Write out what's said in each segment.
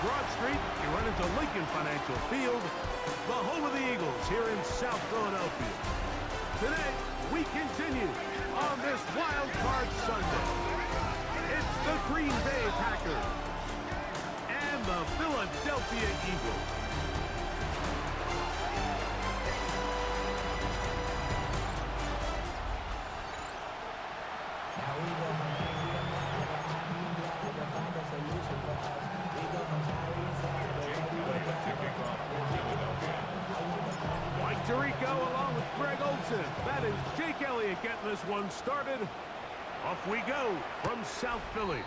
Broad Street, you run into Lincoln Financial Field, the home of the Eagles here in South Philadelphia. Today, we continue on this Wild Card Sunday. It's the Green Bay Packers and the Philadelphia Eagles. That is Jake Elliott getting this one started. Off we go from South Philly.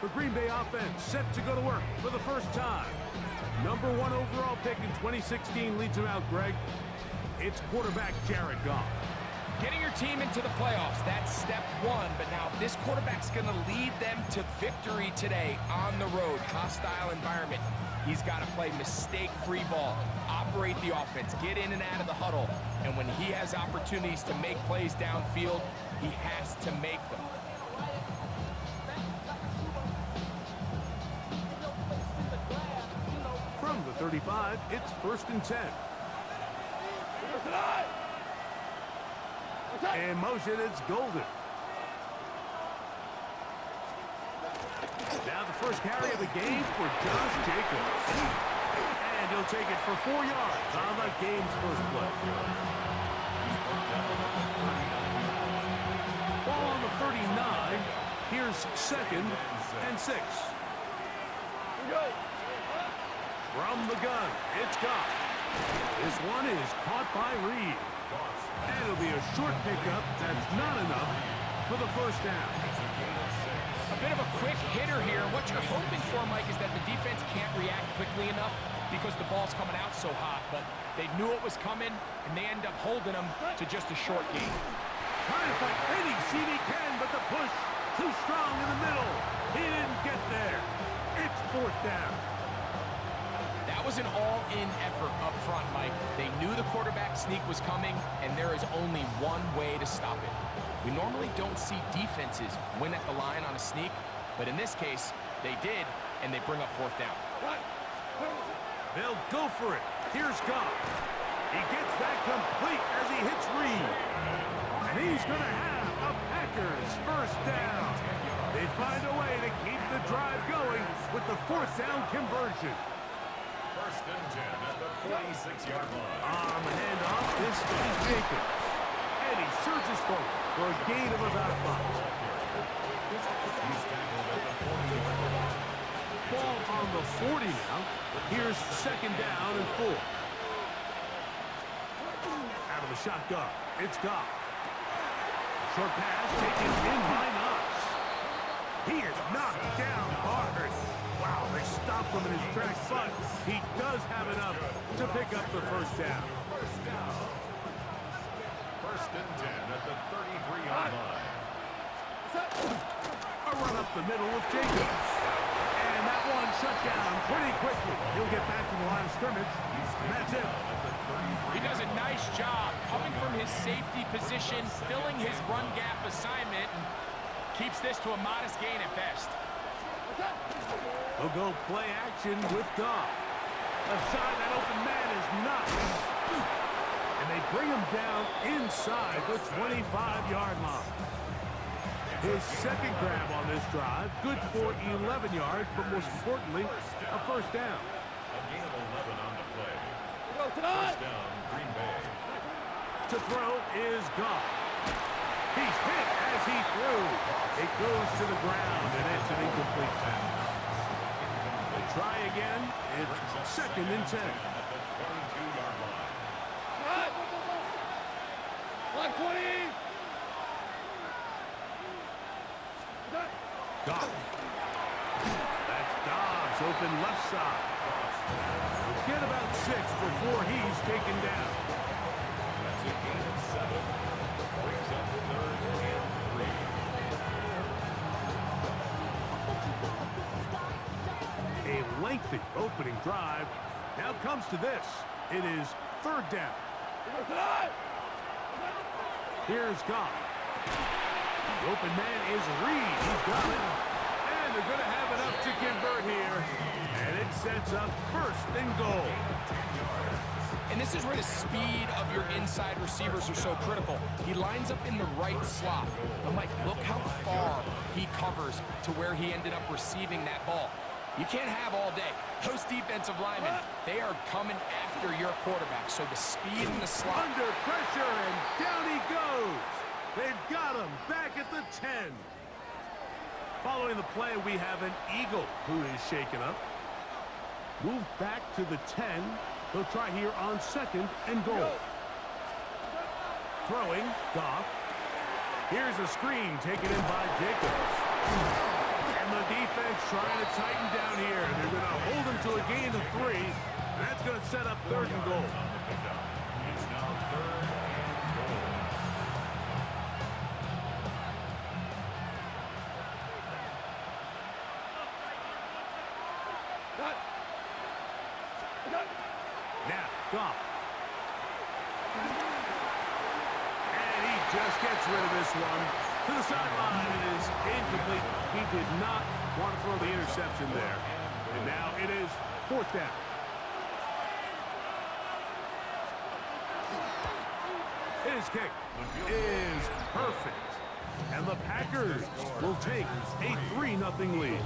The Green Bay offense set to go to work for the first time. Number 1 overall pick in 2016 leads him out, Greg. It's quarterback Jared Goff. Getting your team into the playoffs, that's step 1. But now this quarterback's going to lead them to victory today on the road. Hostile environment. He's got to play mistake-free ball, operate the offense, get in and out of the huddle. And when he has opportunities to make plays downfield, he has to make them. From the 35, it's 1st and 10. In motion, it's Golden. Now the first carry of the game for Josh Jacobs. And he'll take it for 4 yards on the game's first play. Ball on the 39. Here's 2nd and 6. From the gun, it's Goff. This one is caught by Reed. And it'll be a short pickup that's not enough for the first down. A bit of a quick hitter here. What you're hoping for, Mike, is that the defense can't react quickly enough because the ball's coming out so hot. But they knew it was coming, and they end up holding them to just a short gain. Trying to find any seam he can, but the push too strong in the middle. He didn't get there. It's 4th down. That was an all-in effort up front, Mike. They knew the quarterback sneak was coming, and there is only one way to stop it. We normally don't see defenses win at the line on a sneak, but in this case, they did, and they bring up 4th down. They'll go for it. Here's Goff. He gets that complete as he hits Reed. And he's going to have a Packers first down. They find a way to keep the drive going with the 4th down conversion. 1st and 10 at the 46-yard line. On the handoff, this is Jacobs. And he surges forward for a gain of about 5. He's tackled at the 40-yard line. Ball on the 40 now. Here's 2nd down and 4. Out of the shotgun, it's Goff. Short pass taken in by Knox. He is knocked down hard. Wow, they stopped him in his tracks, but he does have enough to pick up the first down. 1st and 10 at the 33-yard line. A run up the middle with Jacobs. And that one shut down pretty quickly. He'll get back to the line of scrimmage. And that's it. He does a nice job coming from his safety position, filling his run gap assignment, and keeps this to a modest gain at best. He'll go play action with Goff. Aside that open man is Knox. And they bring him down inside the 25-yard line. His 2nd grab on this drive, good for 11 yards, but most importantly, a first down. A gain of 11 on the play. First down, Green Bay. To throw is Goff. He's hit as he threw. It goes to the ground, and it's an incomplete pass. They try again. It's 2nd and 10. At the 22-yard line. Block 20! Goff. That's Dobbs, open left side. He'll get about 6 before he's taken down. That's a gain of 7. Brings up 3rd and 3. A lengthy opening drive. Now comes to this. It is 3rd down. Here's Goff. The open man is Reed. He's got it. And they're going to have enough to convert here. sets up first and goal. And this is where the speed of your inside receivers are so critical. He lines up in the right slot. But Mike, look how far he covers to where he ended up receiving that ball. You can't have all day. Those defensive linemen, they are coming after your quarterback. So the speed in the slot. Under pressure, and down he goes. They've got him back at the 10. Following the play, we have an Eagle who is shaken up. Moved back to the 10. They'll try here on second and goal. Throwing, Goff. Here's a screen taken in by Jacobs. And the defense trying to tighten down here. They're going to hold him to a gain of 3. And that's going to set up third and goal. It's now third and goal. Now, Goff. And he just gets rid of this one. To the sideline, it is incomplete. He did not want to throw the interception there. And now it is fourth down. His kick is perfect. And the Packers will take a 3-0 lead.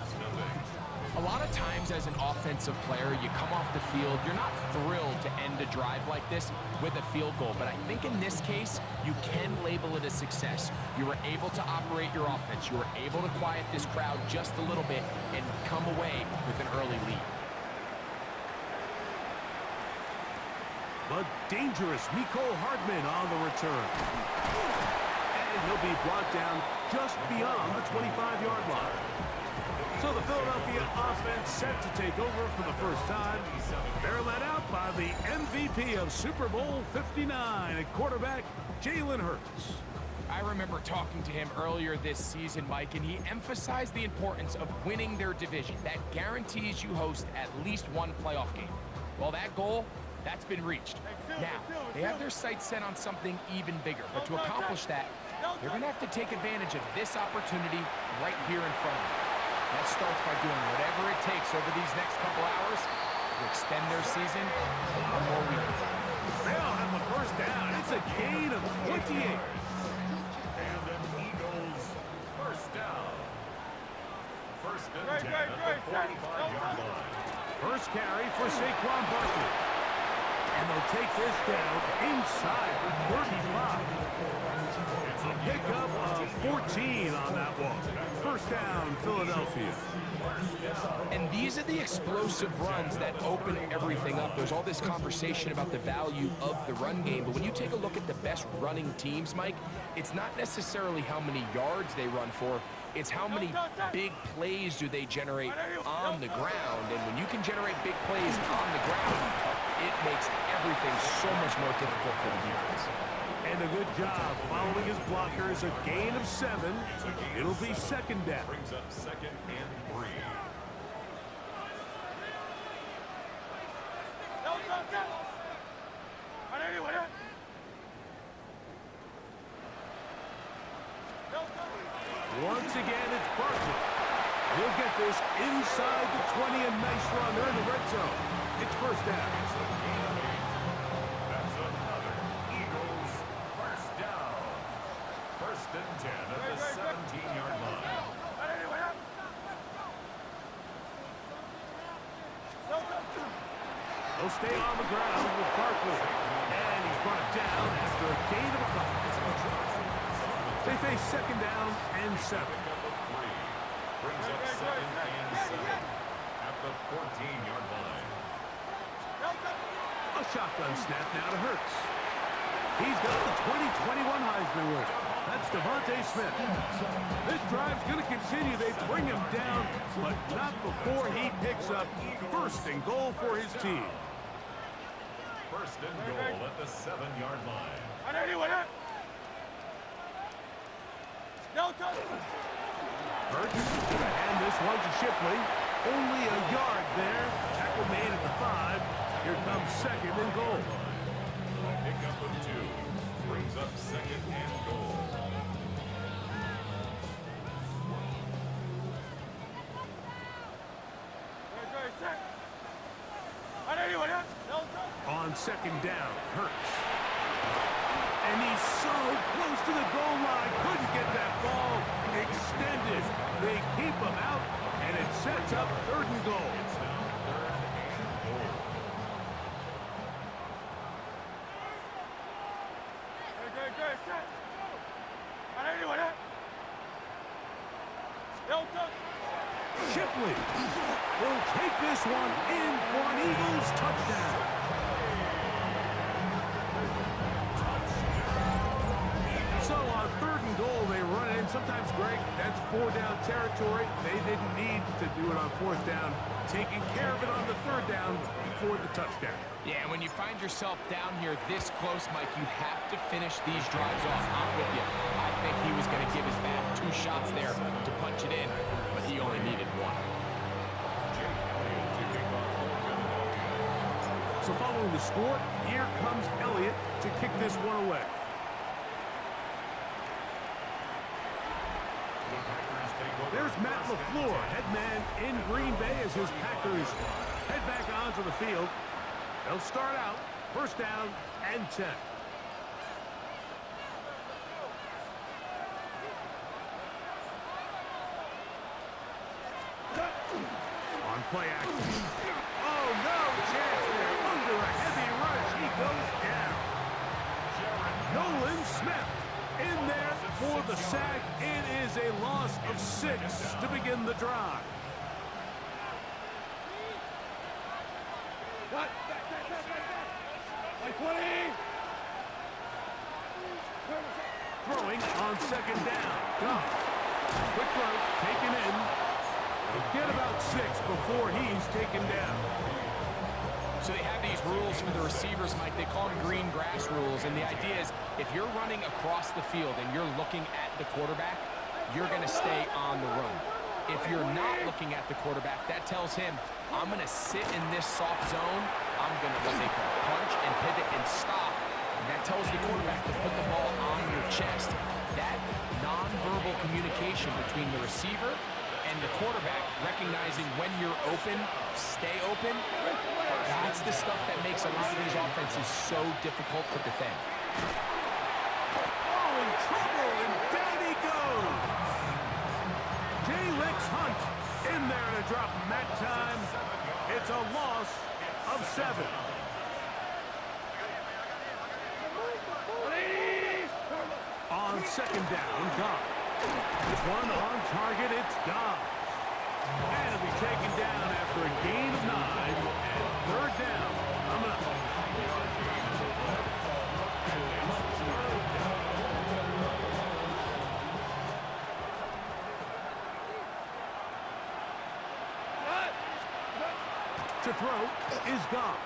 A lot of times as an offensive player, you come off the field, you're not thrilled to end a drive like this with a field goal. But I think in this case, you can label it a success. You were able to operate your offense. You were able to quiet this crowd just a little bit and come away with an early lead. The dangerous Mecole Hardman on the return. And he'll be brought down just beyond the 25-yard line. So the Philadelphia offense set to take over for the first time. They're led out by the MVP of Super Bowl 59 at quarterback, Jalen Hurts. I remember talking to him earlier this season, Mike, and he emphasized the importance of winning their division. That guarantees you host at least one playoff game. Well, that goal, that's been reached. Now, they have their sights set on something even bigger, but to accomplish that, they're going to have to take advantage of this opportunity right here in front of them. That starts by doing whatever it takes over these next couple hours to extend their season for one more week. They'll have the first down. It's a gain of 28. And the Eagles first down. First and 10 at the 45-yard line. First carry for Saquon Barkley. And they'll take this down inside the 35. A pickup of 14 on that one. First down, Philadelphia. And these are the explosive runs that open everything up. There's all this conversation about the value of the run game, but when you take a look at the best running teams, Mike, it's not necessarily how many yards they run for, it's how many big plays do they generate on the ground. And when you can generate big plays on the ground, it makes everything so much more difficult for the defense. And a good job following his blockers. A gain of 7. It'll be second down. Brings up second and 3. Once again, it's Barkley. He'll get this inside the 20. A nice run. They're in the red zone. It's first down. That's another Eagles first down. First and 10 at the 17-yard line. They'll stay on the ground with Barkley. And he's brought down after a gain of a couple. They face second down and 7. Pickup of 3. Brings up second and 7 at the 14-yard line. A shotgun snap now to Hurts. He's got the 2021 Heisman winner. That's Devontae Smith. This drive's going to continue. They bring him down, but not before he picks up first and goal for his team. First and goal at the 7-yard line. Hurts going to hand this one to Shipley. Only a yard there. Tackle made at the 5. Here comes second and goal. Pickup of 2. Brings up second and goal. second down hurts. And he's so close to the goal line. Couldn't get that ball extended. They keep him out, and it sets up 3rd and goal. Shipley will take this one in for an Eagles touchdown. So on 3rd and goal, they run it in. Sometimes, Greg, that's 4-down territory. They didn't need to do it on 4th down. Taking care of it on the 3rd down for the touchdown. Yeah, when you find yourself down here this close, Mike, you have to finish these drives off. I'm with you. I think he was going to give his back 2 shots there to punch it in, but he only needed 1. So following the score, here comes Elliott to kick this one away. There's Matt LaFleur, head man in Green Bay as his Packers head back onto the field. They'll start out 1st down and 10. On play action. Oh, no chance there. Under a heavy rush, he goes down. Nolan Smith in there for the sack. It is a loss of 6 to begin the drive. Throwing on 2nd down. Goff. Quick throw, taken in. He'll get about 6 before he's taken down. So they have these rules for the receivers, Mike. They call them green grass rules. And the idea is if you're running across the field and you're looking at the quarterback, you're going to stay on the run. If you're not looking at the quarterback, that tells him, I'm going to sit in this soft zone. I'm going to what they call punch and pivot and stop. And that tells the quarterback to put the ball on your chest. That nonverbal communication between the receiver and the quarterback, recognizing when you're open, stay open, that's the stuff that makes a lot of these offenses so difficult to defend. Oh, in trouble, and down he goes. J-Lex Hunt in there to drop him that time. It's a loss of 7. On 2nd down, Goff. This one on target, it's Goff. And it'll be taken down after a gain of 9 and 3rd down. Coming up. To throw is Goff.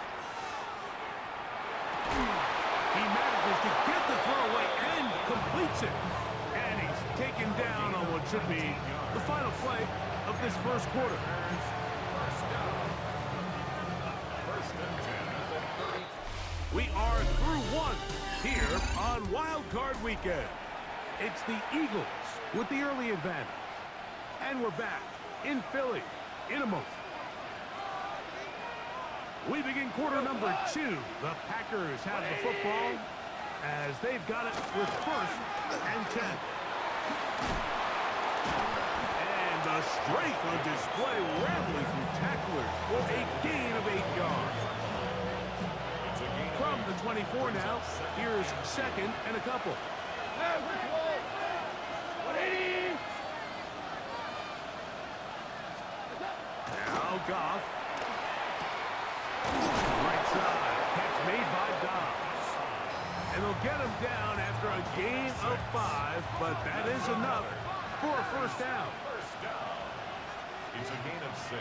He manages to get the throw away and completes it. And he's taken down on what should be the final play of this 1st quarter. We are through 1 here on Wild Card Weekend. It's the Eagles with the early advantage. And we're back in Philly in a moment. We begin quarter number 2. The Packers have the football as they've got it with 1st and 10. And the strength on display, rambling through tacklers for a gain of 8 yards. From the 24 now, here's 2nd and a couple. Now Goff. Right side, catch made by Dobbs. And they'll get him down after a gain of 5, but that is enough for a 1st down. It's a gain of 6.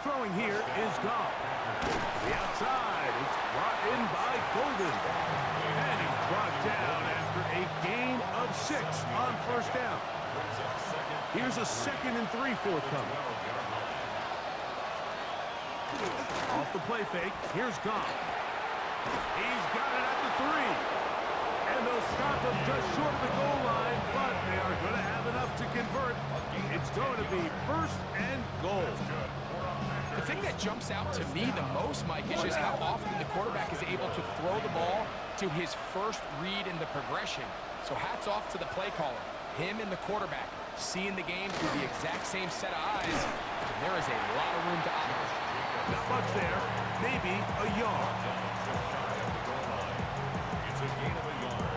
Throwing here is Goff. The outside, it's brought in by Golden. And he's brought down after a gain of 6 on 1st down. Here's a 2nd and 3 forthcoming. Off the play fake, here's Goff. He's got it at the 3. And they'll stop him just short of the goal line, but they are going to have enough to convert. It's going to be 1st and goal. To thing that jumps out to me the most, Mike, is just how often the quarterback is able to throw the ball to his first read in the progression. So hats off to the play caller. Him and the quarterback seeing the game through the exact same set of eyes. And there is a lot of room to operate. Not much there. Maybe a yard. It's a gain of a yard.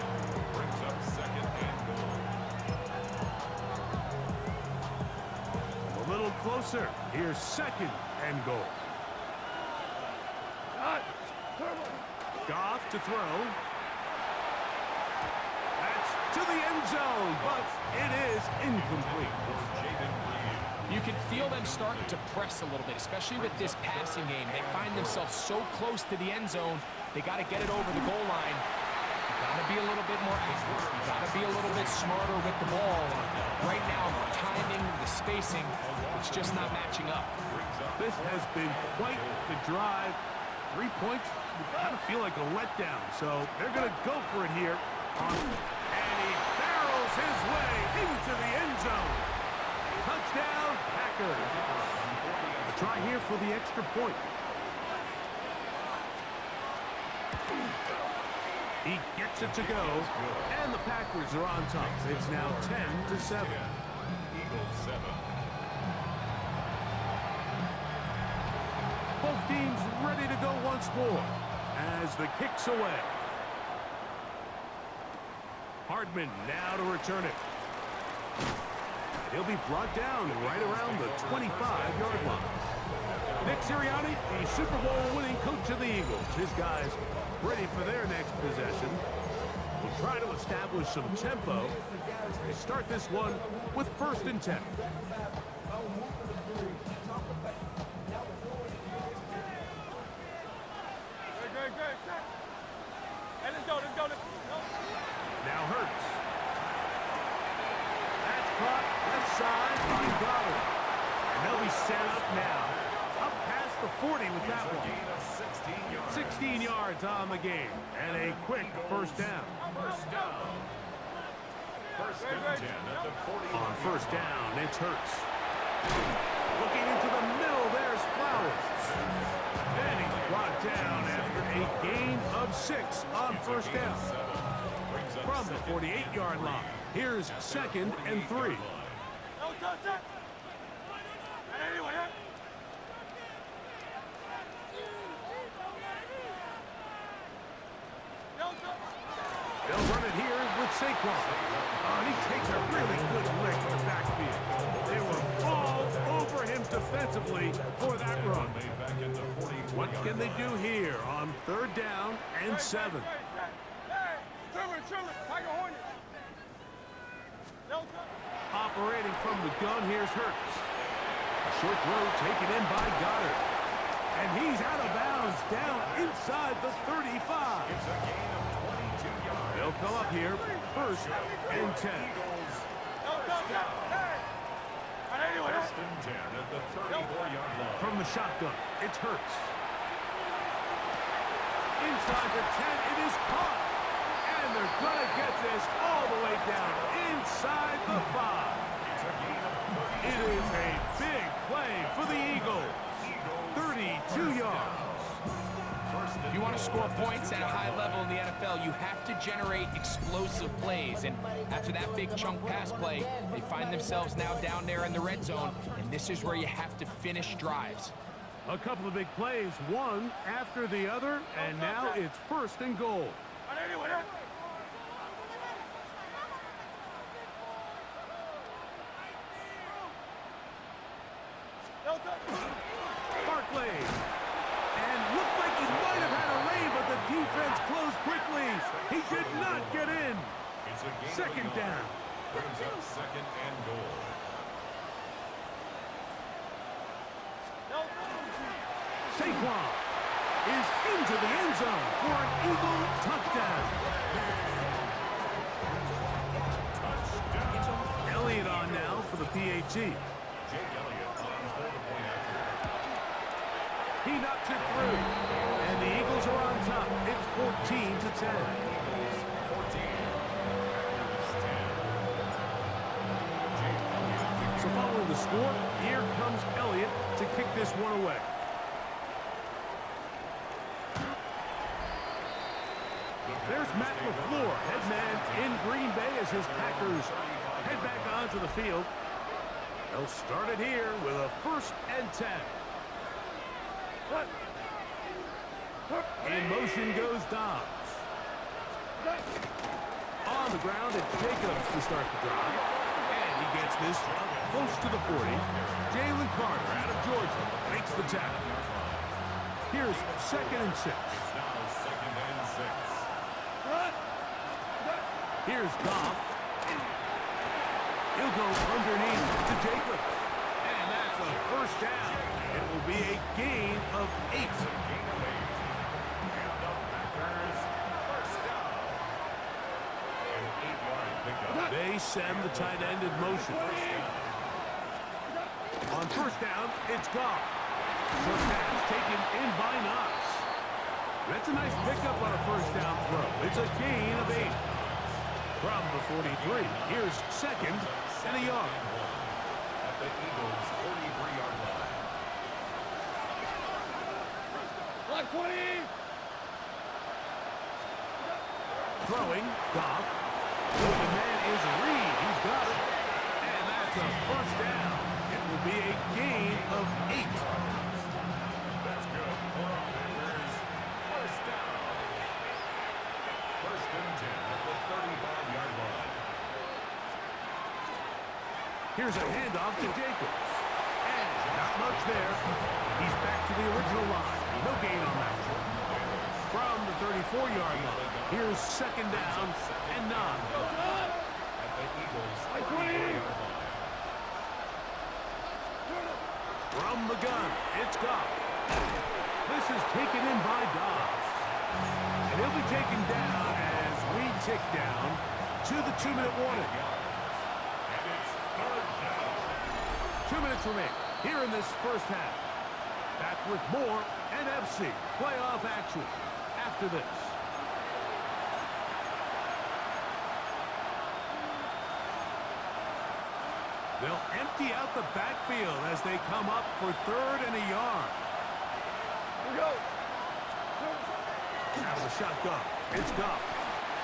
Brings up second and goal. A little closer. Here's second and goal. Goff to throw. That's to the end zone, but it is incomplete. You can feel them starting to press a little bit, especially with this passing game. They find themselves so close to the end zone, they got to get it over the goal line. You got to be a little bit more accurate. You got to be a little bit smarter with the ball. Right now, the timing, the spacing, it's just not matching up. This has been quite the drive. 3 points, you kind of feel like a letdown. So they're going to go for it here. And he barrels his way into the end zone. Touchdown, Packers. A try here for the extra point. He gets it to go, and the Packers are on top. It's now 10-7. Eagles 7. Both teams ready to go once more as the kick's away. Hardman now to return it. He'll be brought down right around the 25-yard line. Nick Sirianni, the Super Bowl winning coach of the Eagles. His guys ready for their next possession. Will try to establish some tempo as they start this one with 1st and 10. Now Hurts. That's caught left side by Goddard. And they'll be set up now. Up past the 40 with that one. 16 yards on the game. And a quick first down. First down. First and 10 at the 40. On first down, it's Hurts. Looking into the middle, there's Flowers. And he's brought down after a gain of 6 on first down. From the 48-yard line, here's 2nd and 3. They'll run it here with Saquon. And he takes a really good lick in the backfield. They were all over him defensively for that run. What can they do here on 3rd down and 7? Operating from the gun, here's Hurts. A short throw taken in by Goddard. And he's out of bounds down inside the 35. It's a gain of 22 yards. They'll come up here 1st and 10. First and 10 at the 34-yard line. From the shotgun, it's Hurts. Inside the 10, it is caught. And they're going to get this all the way down inside the 5. It is a big play for the Eagles. 32 yards. If you want to score points at a high level in the NFL, you have to generate explosive plays. And after that big chunk pass play, they find themselves now down there in the red zone. And this is where you have to finish drives. A couple of big plays, one after the other, and now it's 1st and goal. Barkley. And looked like he might have had a lane, but the defense closed quickly. He did not get in. 2nd down. Brings up 2nd and goal. Saquon is into the end zone for an Eagle touchdown. Elliott on now for the PAT. Jake Elliott on for the point after. He knocks it through, and the Eagles are on top. It's 14-10. 14. So following the score, here comes Elliott to kick this one away. There's Matt LaFleur, head man in Green Bay as his Packers head back onto the field. They'll start it here with a 1st and 10. In motion goes Dobbs. On the ground, it's Jacobs to start the drive. And he gets this close to the 40. Jalen Carter out of Georgia makes the tackle. Here's 2nd and 6. Here's Goff. He'll go underneath to Jacobs. And that's a 1st down. It will be a gain of 8. They send the tight end in motion. On 1st down, it's Goff. Short pass taken in by Knox. That's a nice pickup on a 1st down throw. It's a gain of 8. From the 43, here's 2nd and a yard. At the Eagles' 43-yard line. Block 20! Throwing, Goff. The man is Reed. He's got it. And that's a 1st down. It will be a gain of 8. That's good. Packers, 1st down. 1st and 10 at the 35-yard line. Here's a handoff to Jacobs. And not much there. He's back to the original line. No gain on that one. From the 34-yard line, here's 2nd down and 9. At the Eagles' 34-yard line. From the gun, it's Goff. This is taken in by Dobbs. And he'll be taken down as we tick down to the 2-minute warning. And it's 3rd down. 2 minutes remain here in this 1st half. Back with more NFC playoff action after this. They'll empty out the backfield as they come up for 3rd and a yard. Here we go. Out of the shotgun, it's Goff.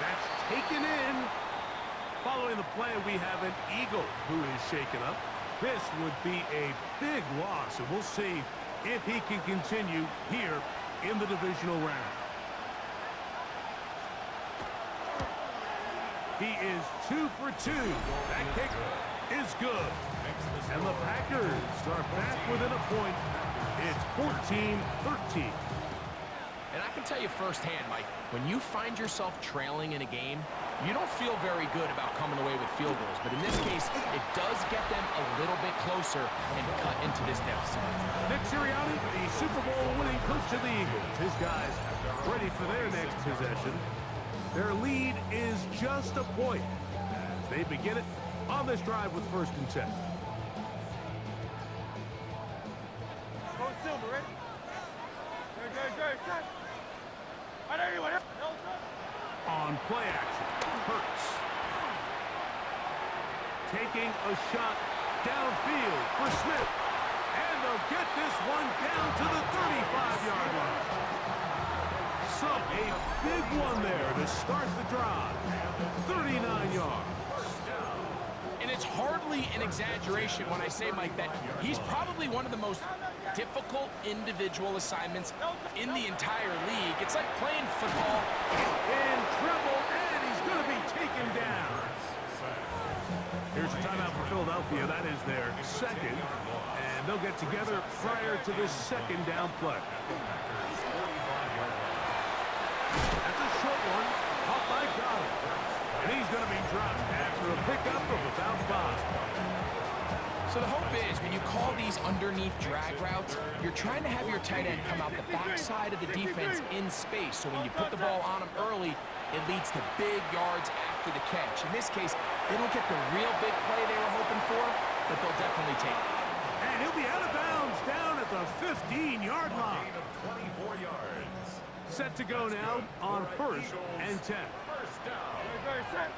That's taken in. Following the play, we have an Eagle who is shaken up. This would be a big loss, and we'll see if he can continue here in the divisional round. He is 2 for 2. That kick is good. And the Packers are back within a point. It's 14-13. And I can tell you firsthand, Mike, when you find yourself trailing in a game, you don't feel very good about coming away with field goals. But in this case, it does get them a little bit closer and cut into this deficit. Nick Sirianni, the Super Bowl winning coach of the Eagles. His guys ready for their next possession. Their lead is just a point as they begin it on this drive with 1st and 10. Go Silver, ready? Good. I know you want it. On play action, Hurts. Taking a shot downfield for Smith. And they'll get this one down to the 35-yard line. So a big one there to start the drive. 39 yards. And it's hardly an exaggeration when I say, Mike, that he's probably one of the most difficult individual assignments in the entire league. It's like playing football. In trouble, and he's going to be taken down. Here's a timeout for Philadelphia. That is their 2nd. And they'll get together prior to this 2nd down play. That's a short one. Caught by Goddard. And he's going to be dropped after a pickup of about 5. So the hope is when you call these underneath drag routes, you're trying to have your tight end come out the backside of the defense in space. So when you put the ball on him early, it leads to big yards after the catch. In this case, they don't get the real big play they were hoping for, but they'll definitely take it. And he'll be out of bounds down at the 15-yard line. Gain of 24 yards. Set to go now on 1st and 10. 1st down. Very set.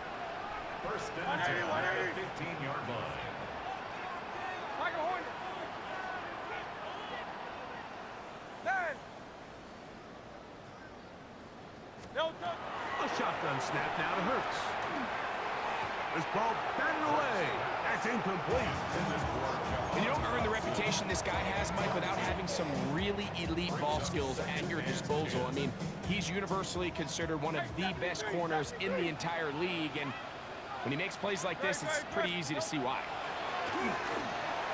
1st and 10 at the 15-yard line. Tiger Hornet. 10. Delta. A shotgun snap now to Hurts. This ball batted away. That's incomplete. And you don't earn the reputation this guy has, Mike, without having some really elite ball skills at your disposal. I mean, he's universally considered one of the best corners in the entire league, and when he makes plays like this, it's pretty easy to see why.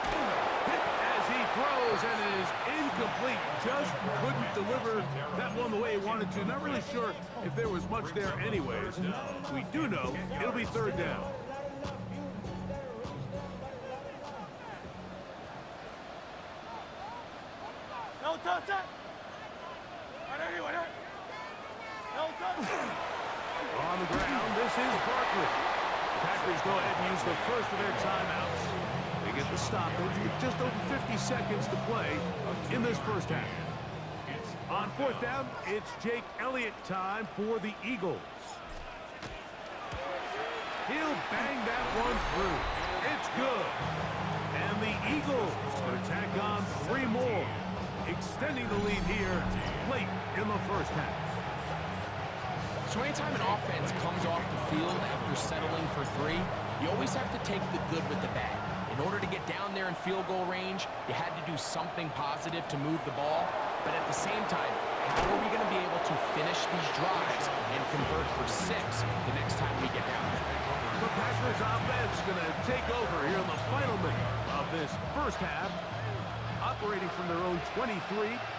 Hit as he throws, and it is incomplete. Just couldn't deliver that one the way he wanted to. Not really sure if there was much there anyways. We do know it'll be third down. No touch it. Anyway, no touch. On the ground, this is Barkley. Packers go ahead and use the first of their timeouts. They get the stoppage with just over 50 seconds to play in this first half. On fourth down, it's Jake Elliott time for the Eagles. He'll bang that one through. It's good. And the Eagles will tack on 3 more, extending the lead here late in the first half. So anytime an offense comes off the field after settling for 3, you always have to take the good with the bad. In order to get down there in field goal range, you had to do something positive to move the ball. But at the same time, how are we going to be able to finish these drives and convert for 6 the next time we get down there? The Packers offense going to take over here in the final minute of this first half. Operating from their own 23,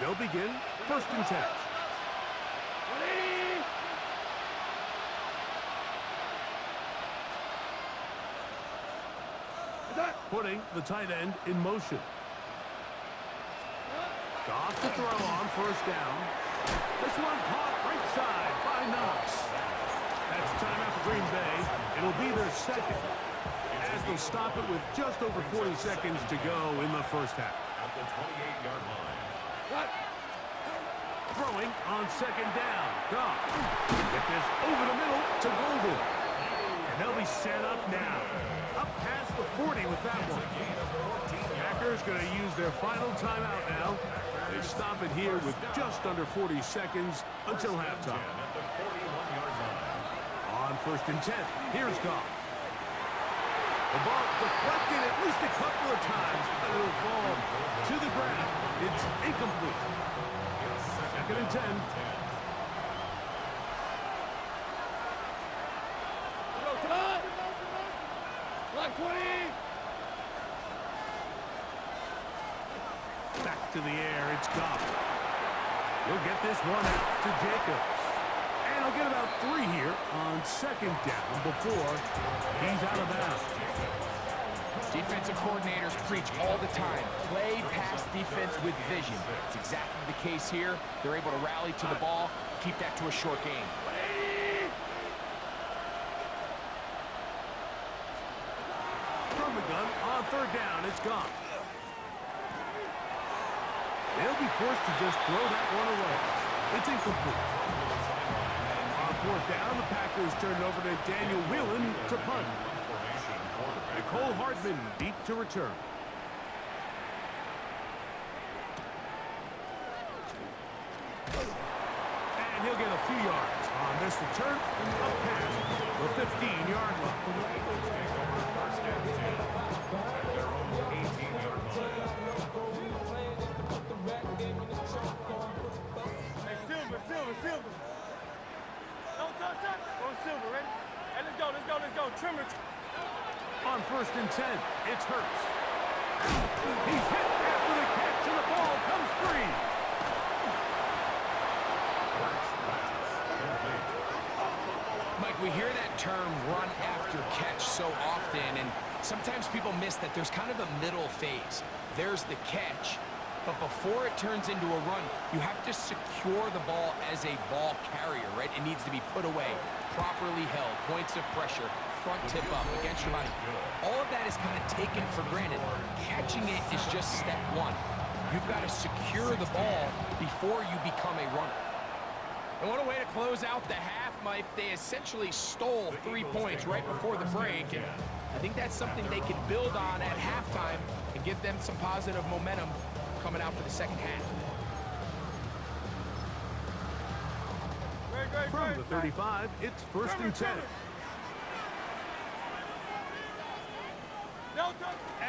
they'll begin first and 10. Putting the tight end in motion. Goff to throw on first down. This one caught right side by Knox. That's timeout for Green Bay. It'll be their second, as they'll stop it with just over 40 seconds to go in the first half. At the 28-yard line. Throwing on second down. Goff. Get this over the middle to Golden. And they'll be set up now. Up past the 40 with that one. Packers going to use their final timeout now. They stop it here with just under 40 seconds until halftime. At the 41-yard line. On first and 10, here's Goff. The ball deflected at least a couple of times, but it'll fall to the ground. It's incomplete. Second and 10. Block 20. Back to the air, it's Goff. He'll get this one out to Jacobs. And he'll get about 3 here on second down before he's out of bounds. Defensive coordinators preach all the time, play pass defense with vision. It's exactly the case here. They're able to rally to the ball, keep that to a short game. From the gun, on third down, it's Goff. They'll be forced to just throw that one away. It's incomplete. On fourth down, the Packers turn over to Daniel Whelan to punt. Nicole Hardman deep to return. And he'll get a few yards on this return up past the 15-yard line. First and 10 at their own 18-yard line. Hey, Silver. Don't touch that. Go Silver, ready? Hey, let's go. Trimmer. On first and 10, it's Hurts. He's hit after the catch, and the ball comes free. Mike, we hear that term run after catch so often, and sometimes people miss that there's kind of a middle phase. There's the catch, but before it turns into a run, you have to secure the ball as a ball carrier, right? It needs to be put away, properly held, points of pressure, front tip up against your body. All of that is kind of taken for granted. Catching it is just step one. You've got to secure the ball before you become a runner. And what a way to close out the half, Mike. They essentially stole 3 points right before the break, and I think that's something they can build on at halftime and give them some positive momentum coming out for the second half. Ready, From the 35, it's 1st and 10.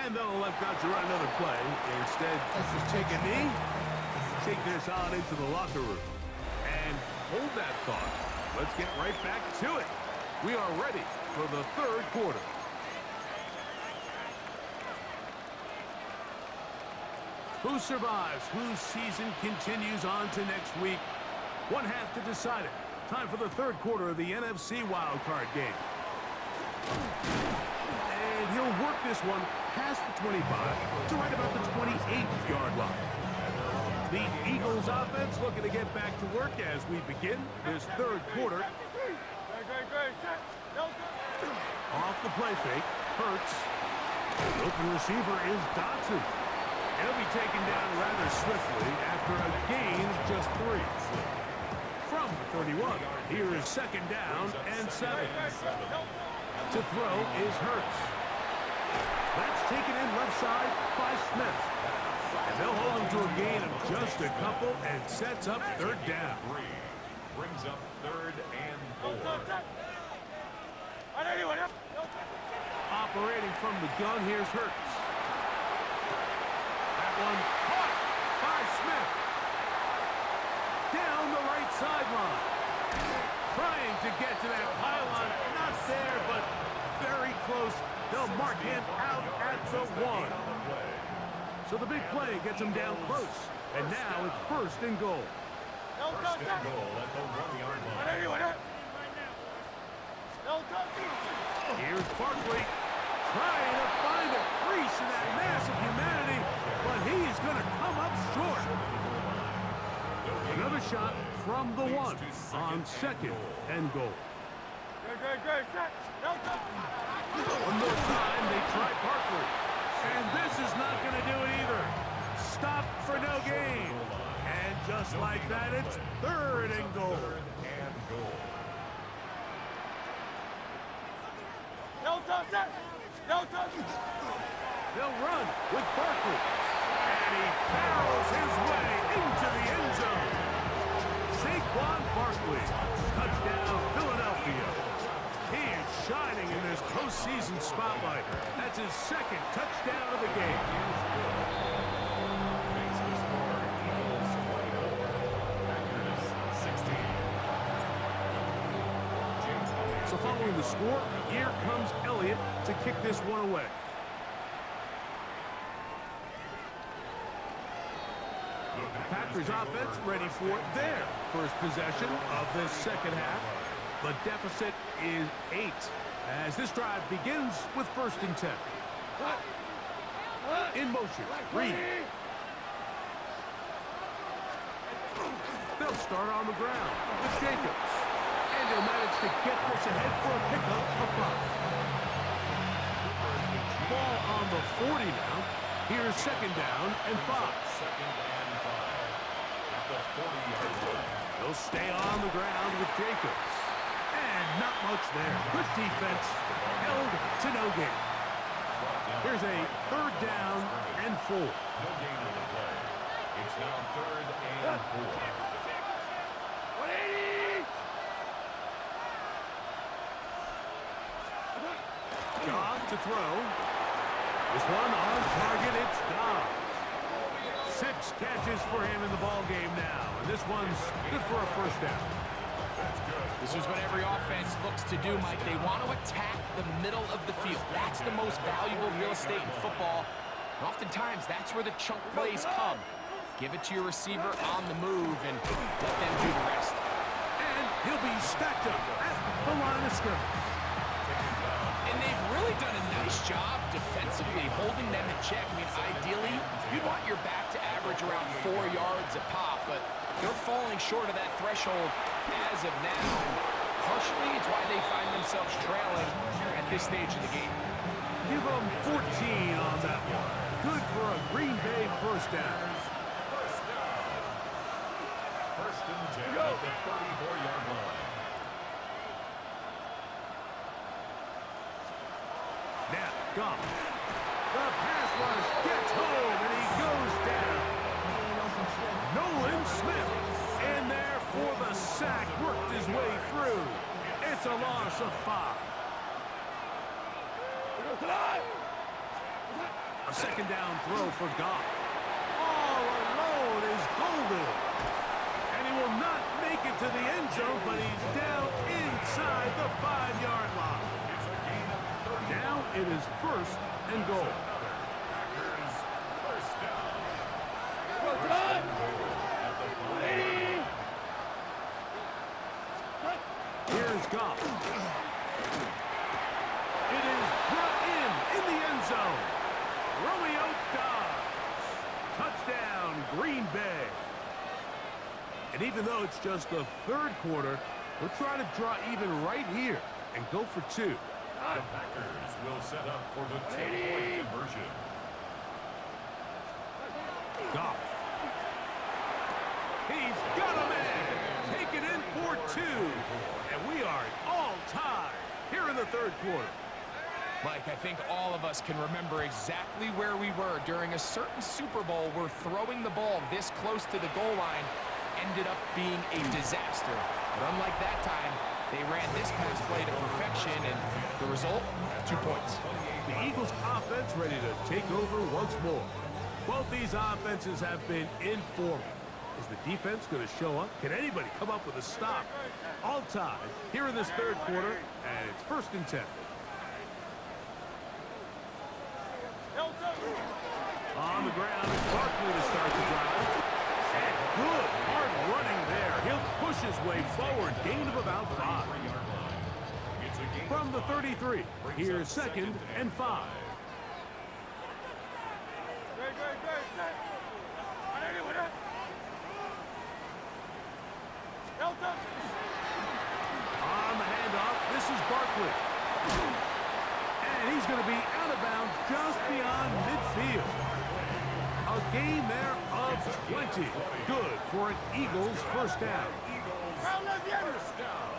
And they'll elect not to run another play. Instead, just take a knee, take this on into the locker room, and hold that thought. Let's get right back to it. We are ready for the 3rd quarter. Who survives? Whose season continues on to next week? One half to decide it. Time for the 3rd quarter of the NFC wildcard game. And he'll work this one past the 25 to right about the 28-yard line. The Eagles offense looking to get back to work as we begin this 3rd quarter. Off the play fake, Hurts. The open receiver is Dotson. He'll be taken down rather swiftly after a gain of just 3. From the 31, here is 2nd down and 7. To throw is Hurts. That's taken in left side by Smith. And they'll hold him to a gain of just a couple and sets up 3rd down. Brings up 3rd and 4. Operating from the gun, here's Hurts. That one caught by Smith. Down the right sideline. Trying to get to that pylon. Not there, but very close. They'll mark him out at the 1. So the big play gets him down close. And now it's 1st and goal. First and goal at the 1-yard line. Here's Barkley trying to find a crease in that mass of humanity, but he's going to come up short. Another shot from the 1 on 2nd and goal. One more time, they try Barkley. And this is not going to do it either. Stop for no gain. And just like that, it's 3rd and goal. They'll run with Barkley. And he barrels his way into the end zone. Saquon Barkley. Touchdown, Philadelphia. He is shining in this postseason spotlight. That's his 2nd touchdown of the game. Makes the score Eagles 24, Packers 16. So following the score, here comes Elliott to kick this one away. The Packers offense ready for their first possession of this 2nd half. The deficit is 8 as this drive begins with 1st and 10. In motion, Reed. They'll start on the ground with Jacobs. And they'll manage to get this ahead for a pickup of 5. Ball on the 40 now. Here's 2nd down and 5. 2nd and 5. At the 40-yard line. They'll stay on the ground with Jacobs. And not much there. Good defense. Held to no gain. Here's a 3rd down and 4. No gain on the play. It's now 3rd and 4. Goff to throw. This one on target, it's Goff. 6 catches for him in the ball game now. And this one's good for a 1st down. This is what every offense looks to do, Mike. They want to attack the middle of the field. That's the most valuable real estate in football. And oftentimes, that's where the chunk plays come. Give it to your receiver on the move and let them do the rest. And he'll be stacked up at the line of scrimmage. And they've really done a nice job defensively holding them in check. I mean, ideally, you want your back to average around 4 yards a pop, but they're falling short of that threshold as of now. And partially, it's why they find themselves trailing at this stage of the game. Give them 14 on that one. Good for a Green Bay 1st down. First and 10 at the 34-yard line. Now, Goff. The pass rush gets home, and he goes down. Nolan Smith in there for the sack. Worked his way That's a loss of 5. A second down throw for Goff. All alone is golden. And he will not make it to the end zone, but he's down inside the 5-yard line. Now it is 1st and goal. Packers first down. Here's Goff. It is brought in the end zone. Romeo Dobbs. Touchdown, Green Bay. And even though it's just the 3rd quarter, we're trying to draw even right here and go for 2. The Packers will set up for the 2-point conversion. Goff. He's got a man. Take it in for 2. And we are all tied here in the 3rd quarter. Mike, I think all of us can remember exactly where we were during a certain Super Bowl where throwing the ball this close to the goal line ended up being a disaster. But unlike that time, they ran this pass play to perfection, and the result, 2 points. The Eagles offense ready to take over once more. Both these offenses have been informal. Is the defense going to show up? Can anybody come up with a stop? All tied here in this 3rd quarter, and it's 1st and 10. On the ground, it's Barkley to start the drive. And good hard running there. He'll push his way forward. Gain of about 5. From the 33, here's 2nd and 5. On the handoff, this is Barkley. And he's going to be out of bounds just beyond midfield. A gain there of 20. Good for an Eagles 1st down. First down.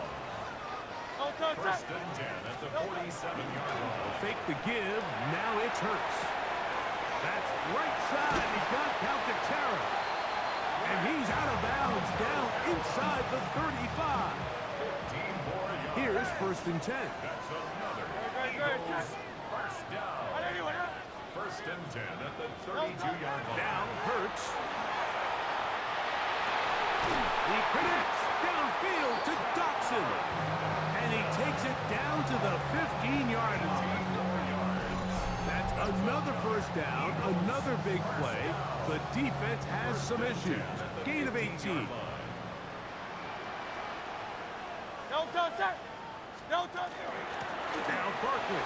1st and 10 at the 47-yard line. Fake the give, now it's Hurts. That's right side, he's got Calcaterra. And he's out of bounds down inside the 35. 15 more yards. Here's 1st and 10. That's another Eagles first down. 1st and 10 at the 32-yard line. Now Hurts. He connects downfield to Dotson. And he takes it down to the 15-yard line. That's another 1st down, another big play. The defense has some issues. Gain of 18. Now Barkley.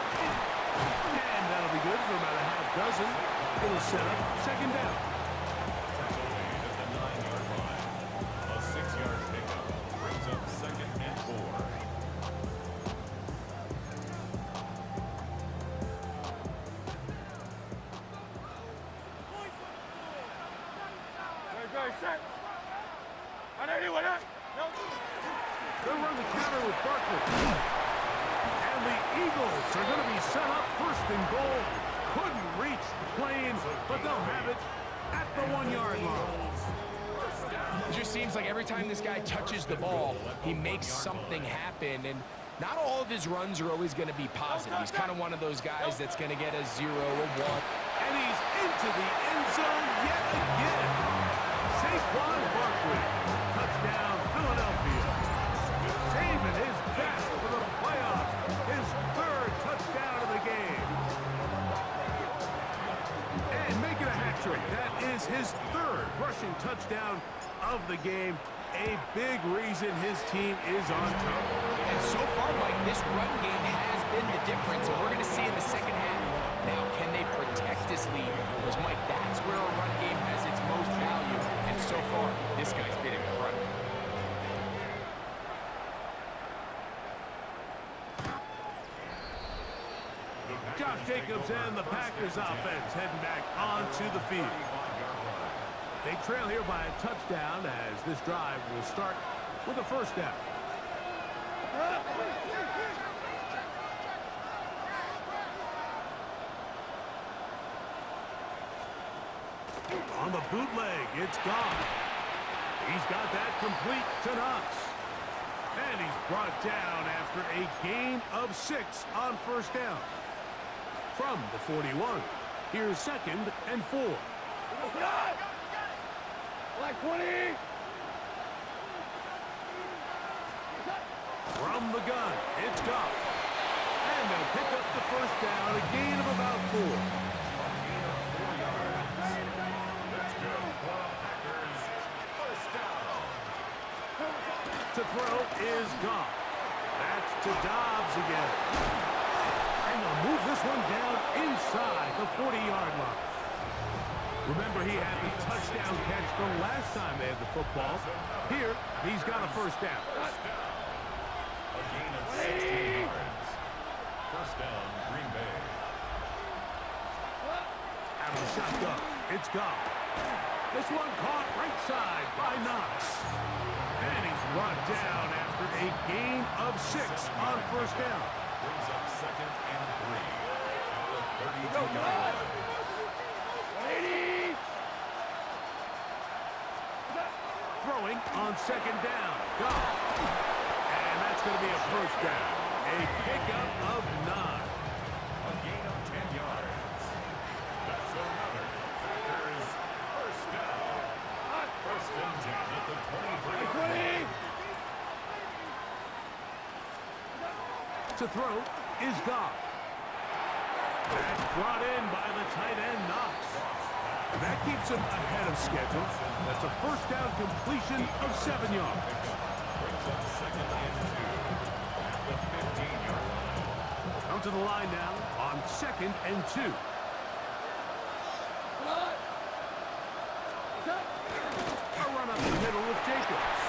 And that'll be good for about a half dozen. It'll set up 2nd down. At the 9-yard line. A 6-yard pickup brings up 2nd and 4. They'll run the counter with Barkley. And the Eagles are going to be set up 1st and goal. Couldn't reach the plane, but they'll have it at the 1-yard line. It just seems like every time this guy touches the ball, he makes something happen. And not all of his runs are always going to be positive. He's kind of one of those guys that's going to get a 0, a 1. And he's into the end zone yet again. Saquon Barkley. Touchdown, Philadelphia. Saving his best for the playoffs. His 3rd touchdown of the game. And making a hat trick. That is his 3rd rushing touchdown of the game. A big reason his team is on top. And so far, Mike, this run game has been the difference, and we're going to see in the 2nd half. Now, can they protect this lead? Because, Mike, that's where a run game has its most value. And so far, this guy's been incredible. Josh Jacobs and the Packers offense heading back onto the field. They trail here by a touchdown as this drive will start with a 1st down. On the bootleg, it's Goff. He's got that complete to Knox. And he's brought down after a gain of 6 on first down. From the 41, here's 2nd and 4. Like 20. From the gun, it's Goff. And they'll pick up the first down, a gain of about 4. That's good for Packers. First down. To throw is Goff. That's to Dobbs again. And they'll move this one down inside the 40-yard line. Remember, he had the touchdown catch the last time they had the football. Here, he's got a first down. A gain of 16 yards. First down, Green Bay. Out of the shotgun, it's Goff. This one caught right side by Knox. And he's brought down after a gain of 6 on first down. Brings up 2nd and 3. At the 32-yard line. 80. Throwing on 2nd down. Goff. And that's going to be a first down. A pickup of 9. A gain of 10 yards. That's another Packers first down. First and 10 at the 23-yard line. To throw is Goff. That's brought in by the tight end Knox. And that keeps him ahead of schedule. That's a first down completion of 7 yards. Brings up 2nd and 2 at the 15-yard line. Come to the line now on 2nd and 2. A run up the middle with Jacobs.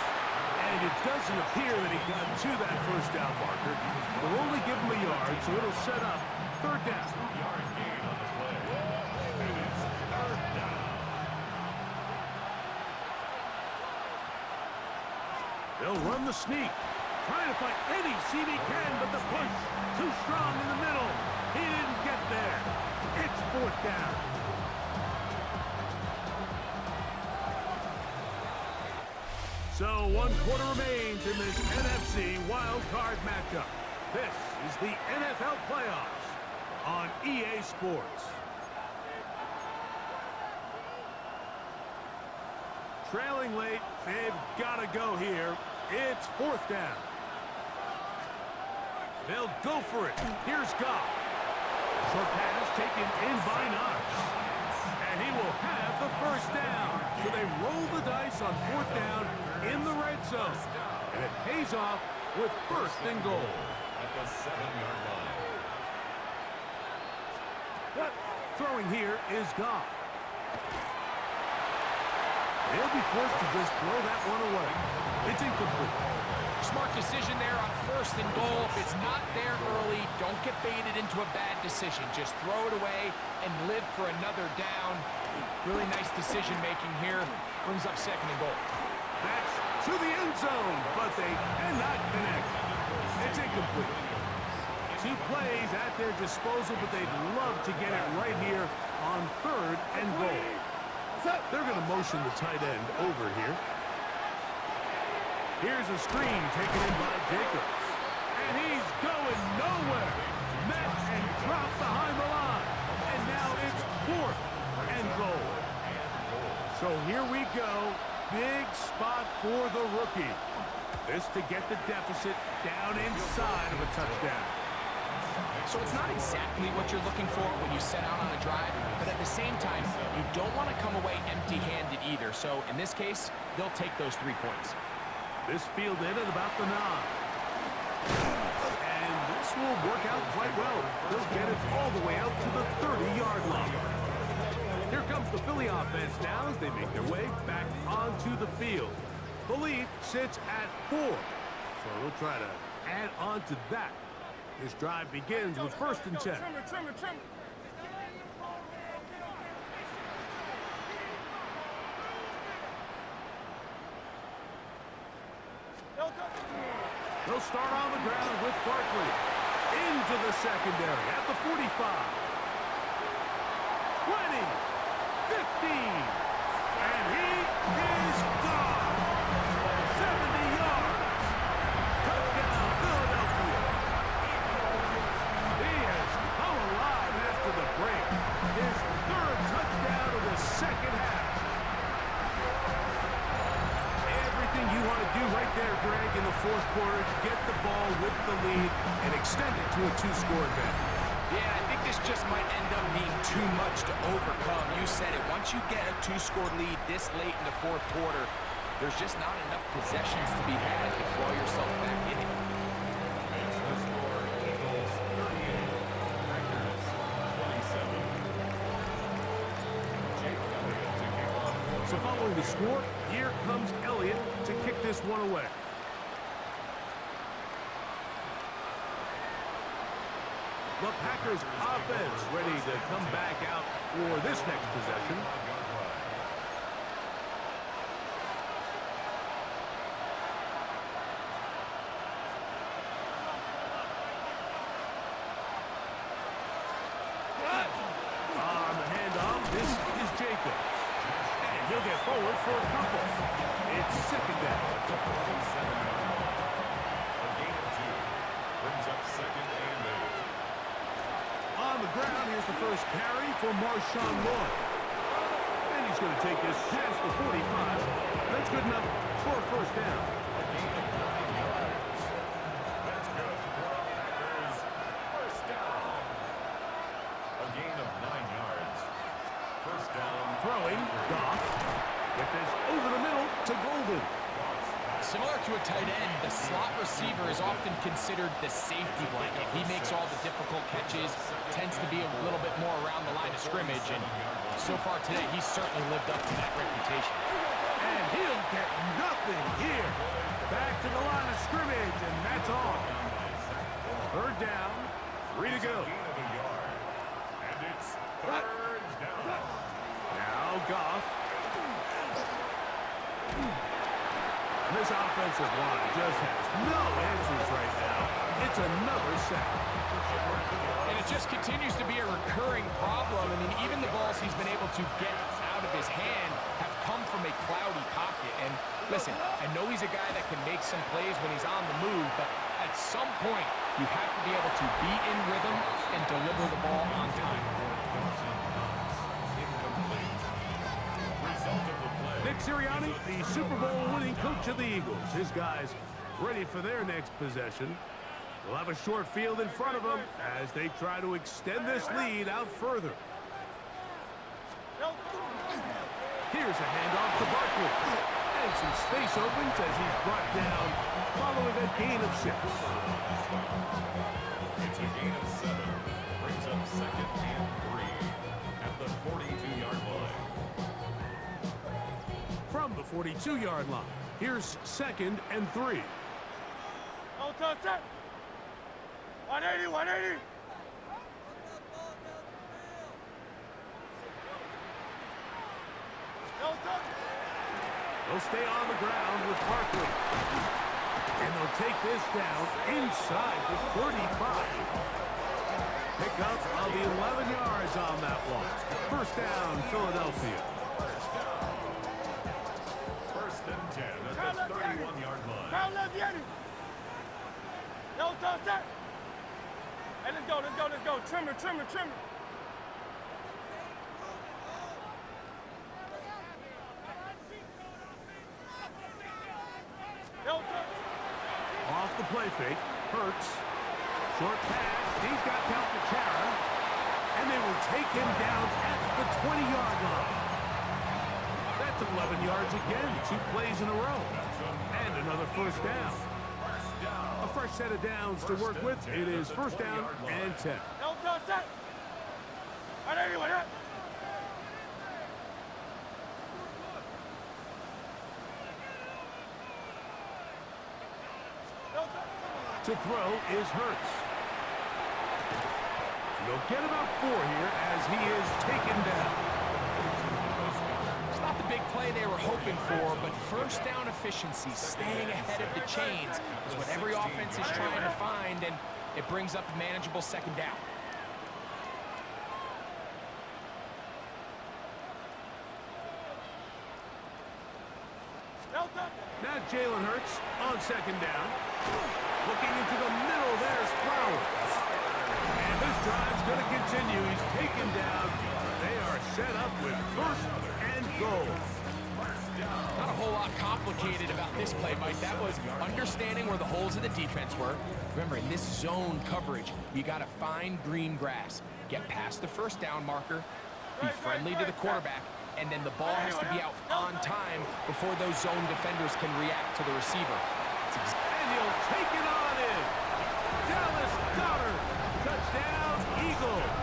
And it doesn't appear that he got to that first down marker. They'll only give him a yard, so it'll set up 3rd down. 2-yard gain on the play. And it's 3rd down. They'll run the sneak. Trying to find any seam he can, but the push too strong in the middle. He didn't get there. It's 4th down. So 1 quarter remains in this NFC wild card matchup. This is the NFL playoffs on EA Sports. Trailing late, they've got to go here. It's 4th down. They'll go for it. Here's Goff. Short pass taken in by Knox. And he will have the first down. So they roll the dice on 4th down in the red zone. And it pays off with 1st and goal. At the 7-yard line. Throwing here is Goff. They'll be forced to just throw that one away. It's incomplete. Smart decision there on 1st and goal. If it's not there early, don't get baited into a bad decision. Just throw it away and live for another down. Really nice decision making here. Brings up 2nd and goal. That's to the end zone, but they cannot connect. It's incomplete. 2 plays at their disposal, but they'd love to get it right here on 3rd and goal. They're going to motion the tight end over here. Here's a screen taken in by Jacobs. And he's going nowhere. Met and dropped behind the line. And now it's 4th and goal. So here we go. Big spot for the rookie. This to get the deficit down inside of a touchdown. So it's not exactly what you're looking for when you set out on a drive, but at the same time, you don't want to come away empty-handed either. So in this case, they'll take those 3 points. This fielded at about the 9. And this will work out quite well. They'll get it all the way out to the 30-yard line. Here comes the Philly offense now as they make their way back onto the field. The lead sits at 4. So they'll try to add on to that. This drive begins with 1st and 10. Trim it. They'll start on the ground with Barkley. Into the secondary at the 45. 20. 15. And he is gone. 70 yards. do right there, Greg, in the fourth quarter. Get the ball with the lead and extend it to a two-score advantage. Yeah, I think this just might end up being too much to overcome. You said it. Once you get a two-score lead this late in the fourth quarter, there's just not enough possessions to be had to throw yourself back in it. It's the score, Eagles 38, Packers 27. Jake Elliott to kick off. So following the score, here comes Elliott to kick this one away. The Packers offense ready to come back out for this next possession. On the handoff, this is Jacobs. And he'll get forward for a couple. It's second down. A gain of 2 brings up second and 8. On the ground, here's the first carry for Marshawn Lloyd. And he's going to take this past the 45. That's good enough for a first down. A gain of 9 yards. That's good for the Packers. First down. A gain of 9 yards. First down. Throwing, Goff. Get this over the middle to Golden. Similar to a tight end, the slot receiver is often considered the safety blanket. He makes all the difficult catches, tends to be a little bit more around the line of scrimmage, and so far today, he's certainly lived up to that reputation. And he'll get nothing here. Back to the line of scrimmage, and that's all. Third down, 3 to go. Gain of a yard. And it's third down. Now Goff. And this offensive line just has no answers right now. It's another sack. And it just continues to be a recurring problem. I mean, even the balls he's been able to get out of his hand have come from a cloudy pocket. And listen, I know he's a guy that can make some plays when he's on the move, but at some point, you have to be able to be in rhythm and deliver the ball on time. Incomplete. Result of the play. Nick Sirianni, the Super Bowl winning coach of the Eagles. His guys ready for their next possession. They'll have a short field in front of them as they try to extend this lead out further. Here's a handoff to Barkley. And some space opens as he's brought down following a gain of 6. It's a gain of 7. Brings up second and 3 at the 42-yard line. From the 42-yard line, here's second and 3. Don't touch that. 180, 180. Don't touch it. They'll stay on the ground with Barkley. And they'll take this down inside the 35. Pickup of 11 yards on that one. First down, Philadelphia. First and 10 at the 31-yard line. Pound left, Yeti. Don't touch that. Hey, let's go, let's go, let's go. Trimmer, trimmer, trimmer. Don't touch. Off the play fake, Hurts. Short pass, he's got Calcaterra. And they will take him down at the 20-yard line. That's 11 yards again, 2 plays in a row. And another first down. A fresh set of downs to work with. It is first down and 10. Don't touch that. 180, 180. To throw is Hurts. They'll get about 4 here as he is taken down. It's not the big play they were hoping for, but first down efficiency, staying ahead of the chains, is what every offense is trying to find, and it brings up a manageable second down. Now Jalen Hurts on second down. Looking into the middle, there's Flowers. And this drive's going to continue. He's taken down. They are set up with first and goal. Not a whole lot complicated about this play, Mike. That was understanding where the holes of the defense were. Remember, in this zone coverage, you got to find green grass. Get past the first down marker, be friendly to the quarterback, and then the ball has to be out on time before those zone defenders can react to the receiver. And he'll take it on in. Dallas Goedert. Touchdown, Eagles.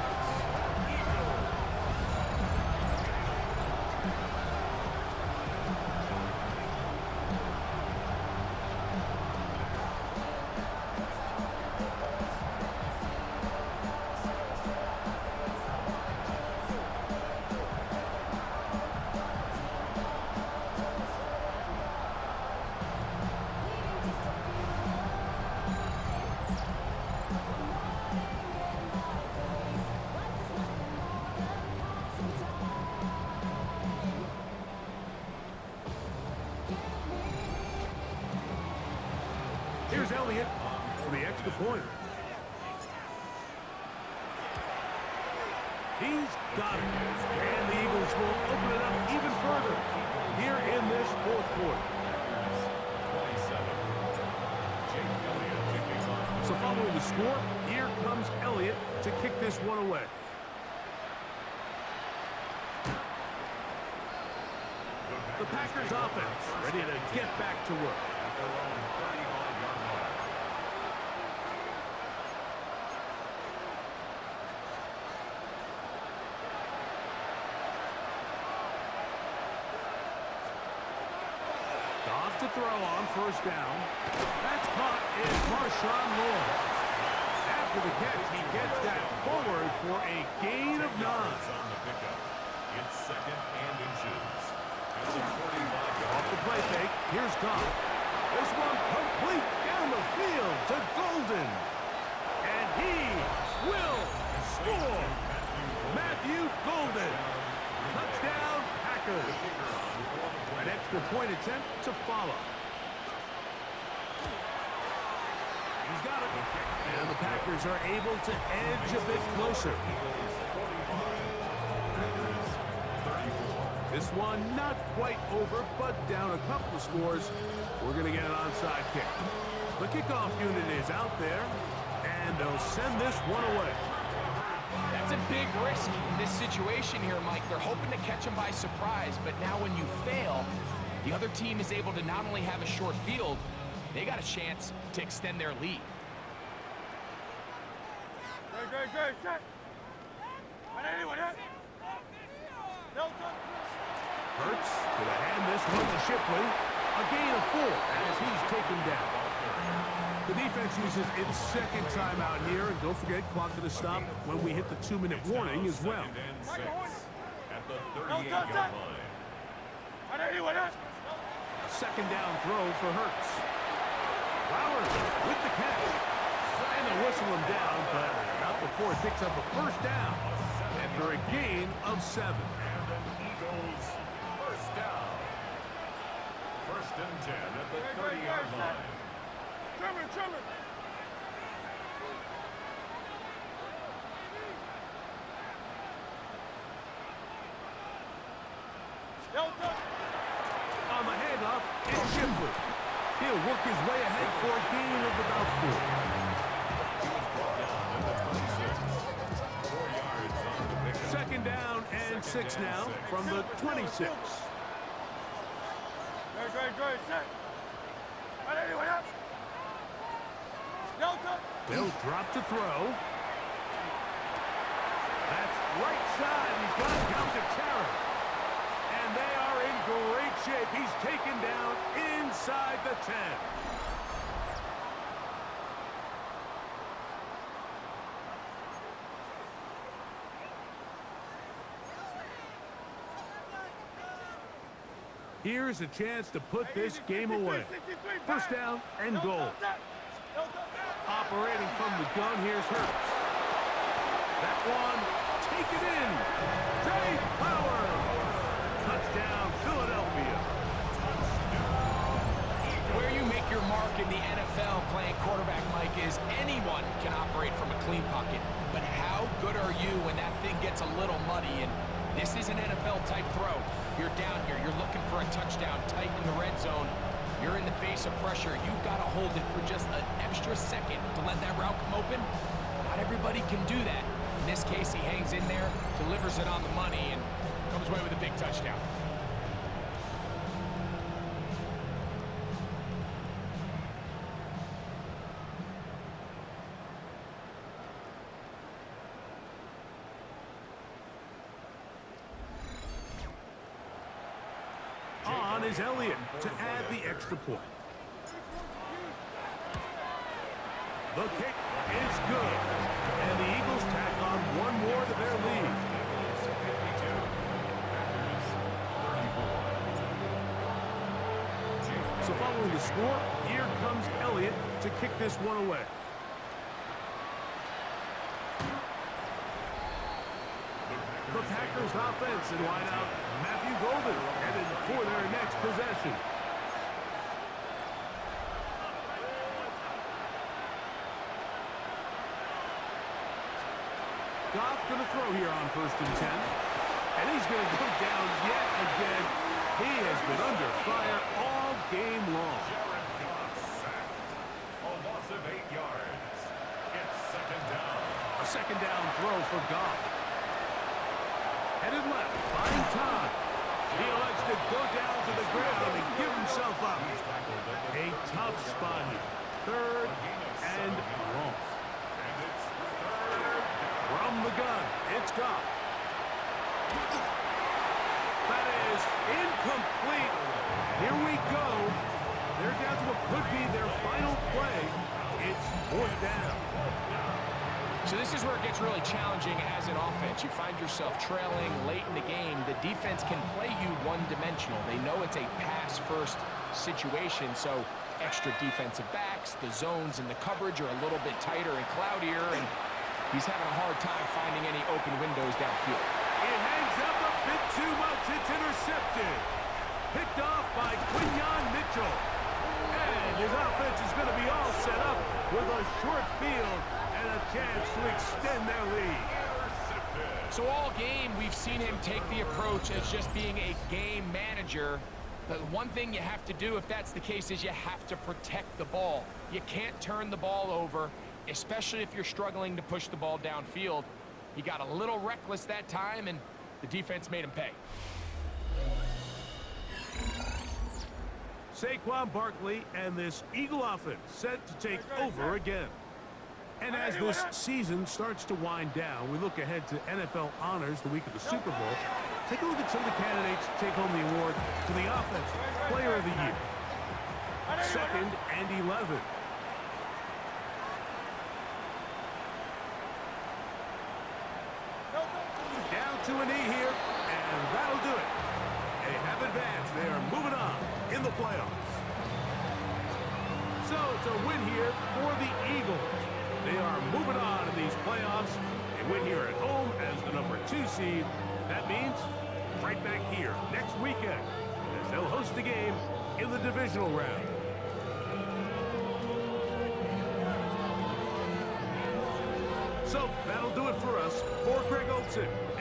Here's Elliott for the extra point. He's got it. And the Eagles will open it up even further here in this fourth quarter. 27. Jake Elliott to kick off. So following the score, here comes Elliott to kick this one away. The Packers offense ready to get back to work. At their own 35-yard line. Goff to throw on first down. That's caught is Marshawn Lord. After the catch, he gets that forward for a gain of 9. On the pickup. It's second and inches. At the 45-yard Off the play fake, here's Goff. This one complete down the field to Golden. And he will score. Matthew Golden. Touchdown, Packers. An extra point attempt to follow. He's got it. And the Packers are able to edge a bit closer. This one not quite over, but down a couple of scores. We're going to get an onside kick. The kickoff unit is out there, and they'll send this one away. That's a big risk in this situation here, Mike. They're hoping to catch him by surprise, but now when you fail, the other team is able to not only have a short field, they got a chance to extend their lead. Great, set. Anyone hit? Hurts going to hand this one to Shipley. A gain of 4 as he's taken down. The defense uses its second timeout here, and don't forget, clock to the stop when we hit the 2-minute warning as well. Second and 6 at the 38-yard line. A second down throw for Hurts. Flowers with the catch. And they'll whistle him down, but not before it picks up a first down after a gain of 7. And an Eagles first down. First and 10 at the 30-yard line. Trimmer. On the handoff, it's Shipley. He'll work his way ahead for a gain of about 4. He was brought down at the 26. 4 yards on the pickup. Second down and 6 now from the 26. Great, set. Anyone up? They'll drop to throw. That's right side. He's got to count to terror. And they are in great shape. He's taken down inside the 10. Here's a chance to put this game away. First down and goal. Operating from the gun, here's Hurts. That one, take it in. Zay Flowers. Touchdown, Philadelphia. Where you make your mark in the NFL playing quarterback, Mike, is anyone can operate from a clean pocket. But how good are you when that thing gets a little muddy? And this is an NFL-type throw. You're down here. You're looking for a touchdown tight in the red zone. You're in the face of pressure. You've got to hold it for just an extra second to let that route come open. Not everybody can do that. In this case, he hangs in there, delivers it on the money, and comes away with a big touchdown. On is Elliott to add the extra point. The kick is good. And the Eagles tack on one more to their lead. So following the score, here comes Elliott to kick this one away. The Packers offense in wideout, Matthew Golden headed for their next possession. Goff going to throw here on 1st and 10. And he's going to go down yet again. He has been under fire all game long. A loss of 8 yards. It's 2nd down. A 2nd down throw for Goff. Headed left, buying time. He elects to go down to the ground and give himself up. A tough spot here. 3rd and long. From the gun, it's Goff. That is incomplete. Here we go. They're down to what could be their final play. It's 4th down. So this is where it gets really challenging as an offense. You find yourself trailing late in the game. The defense can play you one-dimensional. They know it's a pass-first situation, so extra defensive backs, the zones and the coverage are a little bit tighter and cloudier, and he's having a hard time finding any open windows downfield. It hangs up a bit too much. It's intercepted. Picked off by Quinyon Mitchell. And his offense is going to be all set up with a short field and a chance to extend their lead. So all game, we've seen him take the approach as just being a game manager. But one thing you have to do if that's the case is you have to protect the ball. You can't turn the ball over, especially if you're struggling to push the ball downfield. He got a little reckless that time, and the defense made him pay. Saquon Barkley and this Eagle offense set to take over again. And as this season starts to wind down, we look ahead to NFL honors the week of the Super Bowl. Take a look at some of the candidates to take home the award for the Offensive Player of the Year. 2nd and 11. Down to a knee here, and that'll do it. They have advanced. They are moving on in the playoffs. So it's a win here for the Eagles. They are moving on in these playoffs. They win here at home as the number 2 seed. That means right back here next weekend as they'll host a game in the divisional round. So that'll do it for us. For Greg Olson.